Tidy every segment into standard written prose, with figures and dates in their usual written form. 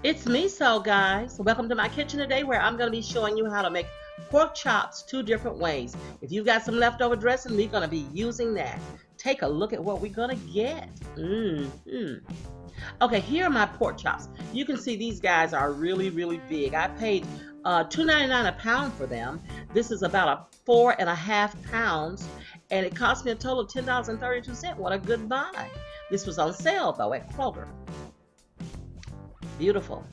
It's Meso, guys. Welcome to my kitchen today where I'm going to be showing you how to make pork chops two different ways. If you've got some leftover dressing, we're going to be using that. Take a look at what we're going to get. Okay, here are my pork chops. You can see these guys are really, really big. I paid $2.99 a pound for them. This is about a 4.5 pounds, and it cost me a total of $10.32. What a good buy. This was on sale, though, at Kroger. Beautiful.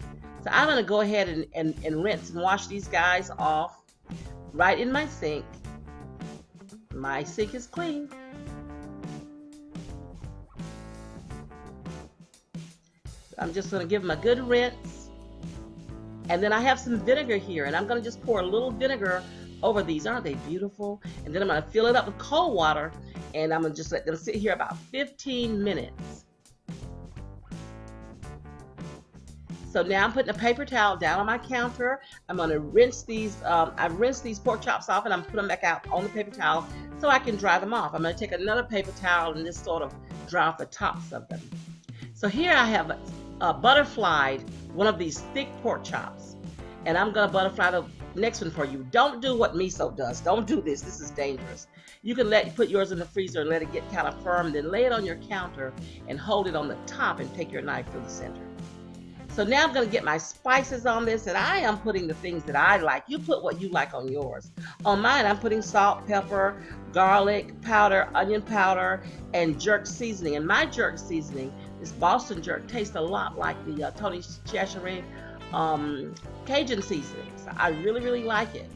So I'm going to go ahead and rinse and wash these guys off right in my sink. My sink is clean. I'm just going to give them a good rinse. And then I have some vinegar here, and I'm going to just pour a little vinegar over these. Aren't they beautiful? And then I'm going to fill it up with cold water, and I'm going to just let them sit here about 15 minutes. So now I'm putting a paper towel down on my counter. I'm going to rinse these. I've rinsed these pork chops off, and I'm putting them back out on the paper towel so I can dry them off. I'm going to take another paper towel and just sort of dry off the tops of them. So here I have butterflied one of these thick pork chops, and I'm going to butterfly the next one for you. Don't do what Meso does. Don't do this. This is dangerous. You can put yours in the freezer and let it get kind of firm, then lay it on your counter and hold it on the top and take your knife through the center. So now I'm going to get my spices on this, and I am putting the things that I like. You put what you like on yours. On mine, I'm putting salt, pepper, garlic powder, onion powder, and jerk seasoning. And my jerk seasoning, this Boston jerk, tastes a lot like the Tony Chachere Cajun seasoning. So I really, really like it.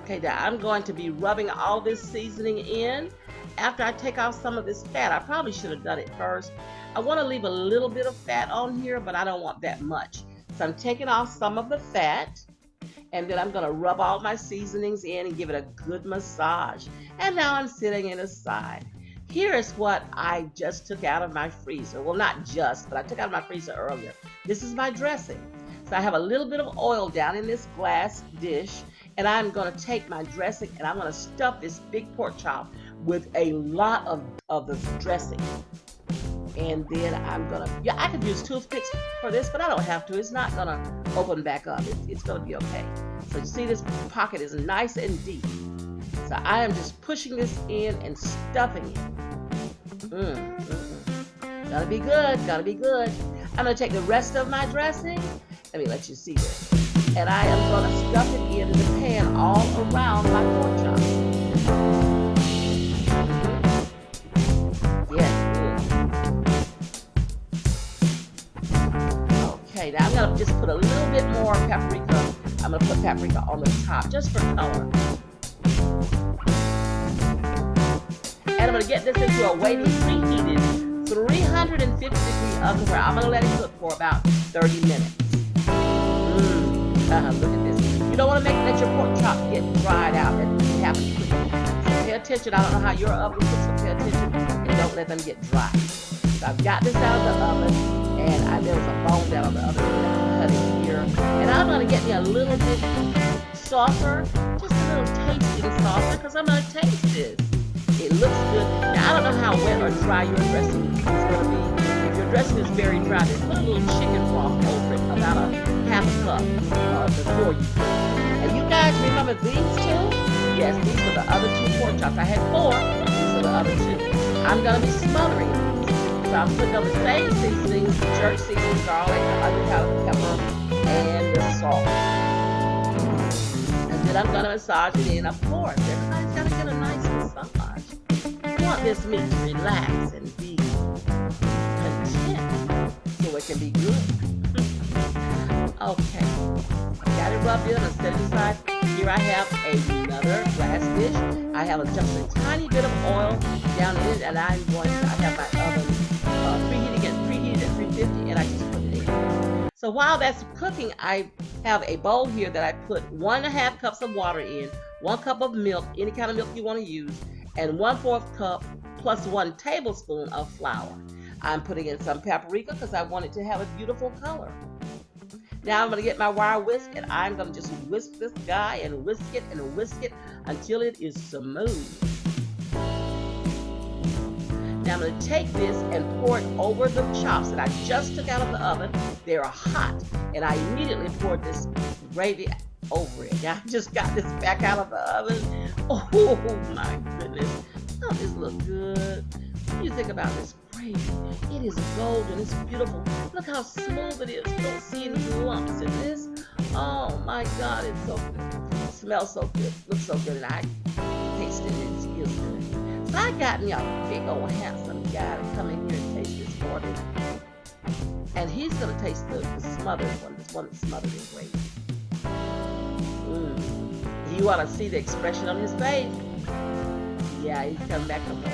Okay, now I'm going to be rubbing all this seasoning in. After I take off some of this fat, I probably should have done it first. I want to leave a little bit of fat on here, but I don't want that much. So I'm taking off some of the fat, and then I'm going to rub all my seasonings in and give it a good massage. And now I'm setting it aside. Here is what I just took out of my freezer. Well, not just, but I took out of my freezer earlier. This is my dressing. So I have a little bit of oil down in this glass dish, and I'm going to take my dressing and I'm going to stuff this big pork chop with a lot of the dressing. And then I'm gonna, I could use toothpicks for this, but I don't have to. It's not gonna open back up. It's gonna be okay. So you see this pocket is nice and deep. So I am just pushing this in and stuffing it. Gotta be good, gotta be good. I'm gonna take the rest of my dressing. Let me let you see this. And I am gonna stuff it into the pan all around my pork chop. Okay, now I'm going to just put a little bit more paprika. I'm going to put paprika on the top just for color. And I'm going to get this into a waiting preheated 350 degree oven where I'm going to let it cook for about 30 minutes. Look at this. You don't want to let your pork chop get dried out. That happens quickly. So pay attention. I don't know how your oven cooks, so pay attention and don't let them get dry. So I've got this out of the oven. And there was a bone down on the other end that I'm cutting here. And I'm going to get me a little bit saucer, just a little tasting saucer, because I'm going to taste this. It looks good. Now, I don't know how wet or dry your dressing is going to be. If your dressing is very dry, then put a little chicken broth over it, about a half a cup before you cook. And you guys remember these two? Yes, these were the other two pork chops. I had 4. These are the other 2. I'm going to be smothering these. So I'm putting on the same seasonings, jerk seasonings, garlic, onion powder, pepper, and the salt. And then I'm going to massage it in, of course. Everybody's got to get a nice massage. You want this meat to relax and be content so it can be good. Okay. Got it rubbed in and set it aside. Here I have another glass dish. I have just a tiny bit of oil down in it, and I have my oven preheated at 350, and I just put it in. So while that's cooking, I have a bowl here that I put 1.5 cups of water in, 1 cup of milk, any kind of milk you want to use, and 1/4 cup plus 1 tablespoon of flour. I'm putting in some paprika because I want it to have a beautiful color. Now I'm going to get my wire whisk, and I'm going to just whisk this guy and whisk it until it is smooth. Now I'm going to take this and pour it over the chops that I just took out of the oven. They are hot, and I immediately poured this gravy over it. I just got this back out of the oven. Oh my goodness. Oh, this looks good. What do you think about this gravy? It is golden. It's beautiful. Look how smooth it is. You don't see any lumps in this. Oh my God, it's so good. It smells so good. Looks so good. And I tasted it. It feels good. So I got me a big old handsome guy to come in here and taste this for me. And he's going to taste the smothered one. This one is smothered in gravy. You want to see the expression on his face? Yeah, he's coming back on more.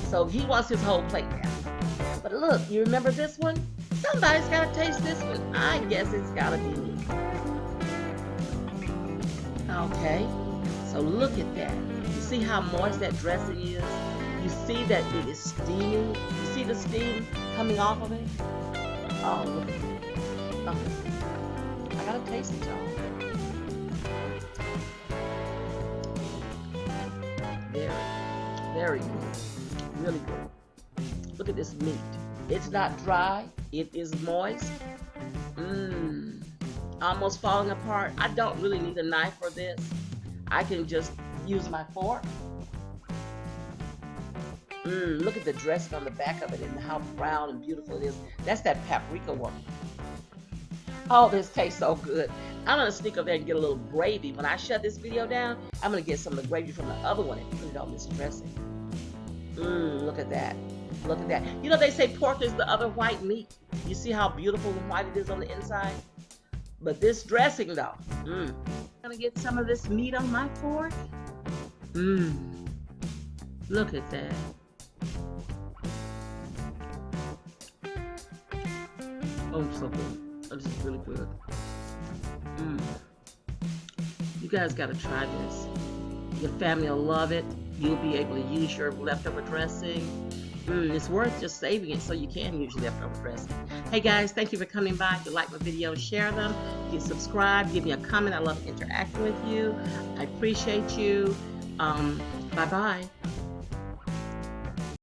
So he wants his whole plate now. But look, you remember this one? Somebody's got to taste this one. I guess it's got to be me. Okay, so look at that. You see how moist that dressing is? You see that it is steaming? You see the steam coming off of it? Oh, look at that. Oh, I got to taste it, y'all. Very good. Really good. Look at this meat. It's not dry. It is moist. Almost falling apart. I don't really need a knife for this. I can just use my fork. Look at the dressing on the back of it and how brown and beautiful it is. That's that paprika one. Oh, this tastes so good. I'm going to sneak over there and get a little gravy. When I shut this video down, I'm going to get some of the gravy from the other one and put it on this dressing. Look at that. Look at that. You know, they say pork is the other white meat. You see how beautiful and white it is on the inside? But this dressing, though. I'm going to get some of this meat on my fork. Look at that. Oh, so good. Oh, this is really good. You guys got to try this. Your family will love it. You'll be able to use your leftover dressing. It's worth just saving it so you can use your leftover dressing. Hey guys, thank you for coming by. If you like my videos, share them. You can subscribe, give me a comment. I love interacting with you. I appreciate you. Bye-bye.